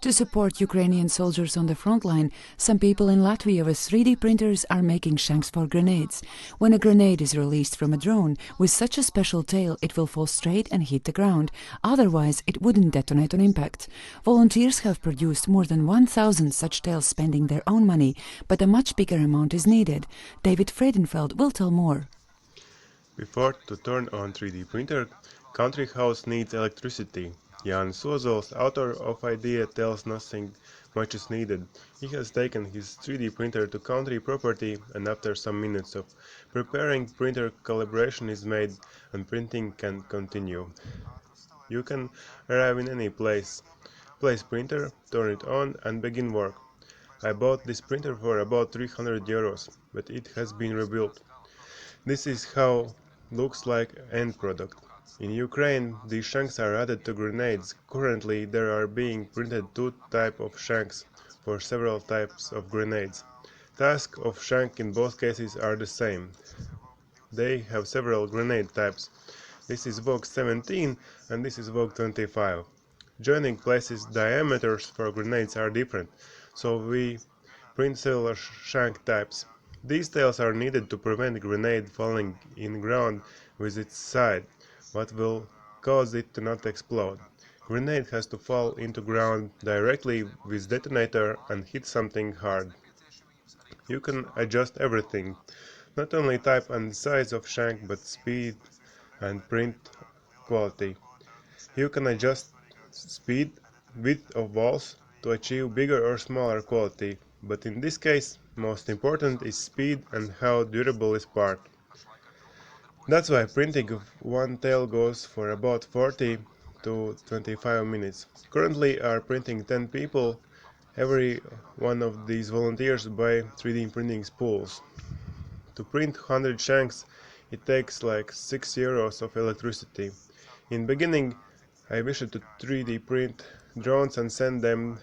To support Ukrainian soldiers on the front line, some people in Latvia with 3D printers are making shanks for grenades. When a grenade is released from a drone, with such a special tail it will fall straight and hit the ground, otherwise it wouldn't detonate on impact. Volunteers have produced more than 1,000 such tails spending their own money, but a much bigger amount is needed. David Fredenfeld will tell more. Before to turn on 3D printer, country house needs electricity. Jan Sozols, author of idea, tells nothing much is needed. He has taken his 3D printer to country property, and after some minutes of preparing, printer calibration is made and printing can continue. You can arrive in any place, place printer, turn it on and begin work. I bought this printer for about 300 euros, but it has been rebuilt. This is how looks like end product. In Ukraine, these shanks are added to grenades. Currently, there are being printed two types of shanks for several types of grenades. Task of shank in both cases are the same. They have several grenade types. This is Vogue 17 and this is Vogue 25. Joining places diameters for grenades are different, so we print several shank types. These tails are needed to prevent grenade falling in ground with its side, what will cause it to not explode. Grenade has to fall into ground directly with detonator and hit something hard. You can adjust everything, not only type and size of shank but speed and print quality. You can adjust speed, width of walls to achieve bigger or smaller quality, but in this case, most important is speed and how durable is part. That's why printing of one tail goes for about 40 to 25 minutes. Currently are printing 10 people. Every one of these volunteers buy 3D printing spools. To print 100 shanks, it takes like 6 euros of electricity. In beginning, I wished to 3D print drones and send them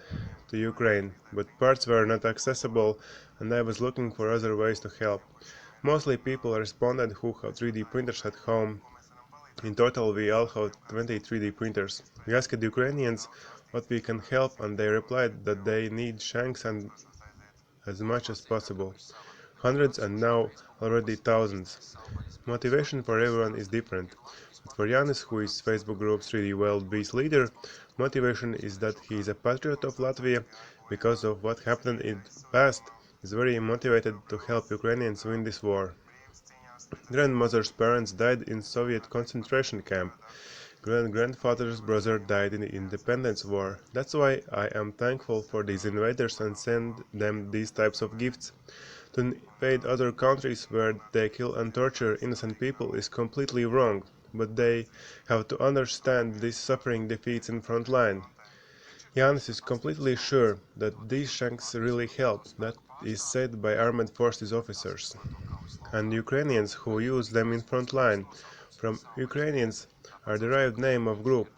to Ukraine, but parts were not accessible and I was looking for other ways to help. Mostly people responded who have 3D printers at home. In total, we all have 20 3D printers. We asked Ukrainians what we can help and they replied that they need shanks and as much as possible. Hundreds and now already thousands. Motivation for everyone is different. But for Yanis, who is Facebook group 3D World Beast leader, motivation is that he is a patriot of Latvia because of what happened in the past. Is very motivated to help Ukrainians win this war. Grandmother's parents died in Soviet concentration camp. Grandfather's brother died in the Independence War. That's why I am thankful for these invaders and send them these types of gifts. To invade other countries where they kill and torture innocent people is completely wrong, but they have to understand this suffering defeats in front line. Janis is completely sure that these shanks really help, that is said by armed forces officers, and Ukrainians who use them in front line. From Ukrainians are derived name of group,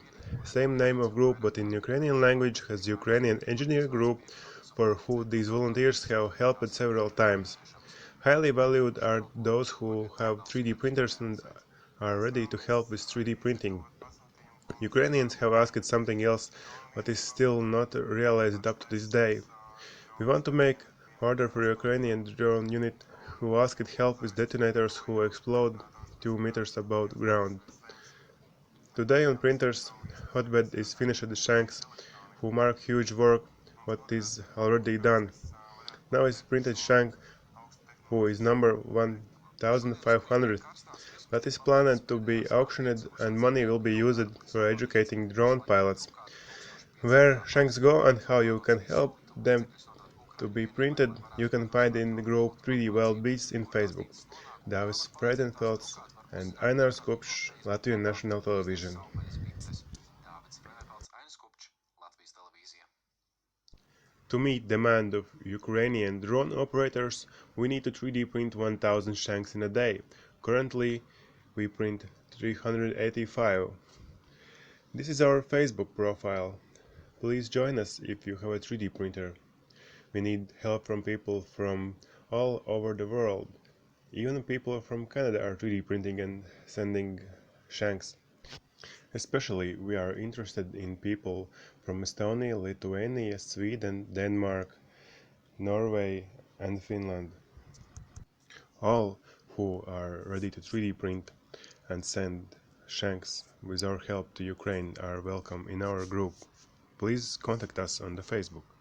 same name of group but in Ukrainian language has Ukrainian engineer group for who these volunteers have helped several times. Highly valued are those who have 3D printers and are ready to help with 3D printing. Ukrainians have asked something else but is still not realized up to this day. We want to make harder for Ukrainian drone unit who asked help with detonators who explode 2 meters above ground. Today on printers, hotbed is finished shanks who mark huge work what is already done. Now is printed shank who is number 1500 that is planned to be auctioned and money will be used for educating drone pilots. Where shanks go and how you can help them to be printed you can find in the group 3D Wild Beasts in Facebook. Davis Fredenfelds and Einar Skupš, Latvian National Television. To meet demand of Ukrainian drone operators, we need to 3D print 1000 shanks in a day. Currently, we print 385. This is our Facebook profile. Please join us if you have a 3D printer. We need help from people from all over the world. Even people from Canada are 3D printing and sending shanks. Especially, we are interested in people from Estonia, Lithuania, Sweden, Denmark, Norway, and Finland. All who are ready to 3D print and send shanks with our help to Ukraine are welcome in our group. Please contact us on the Facebook.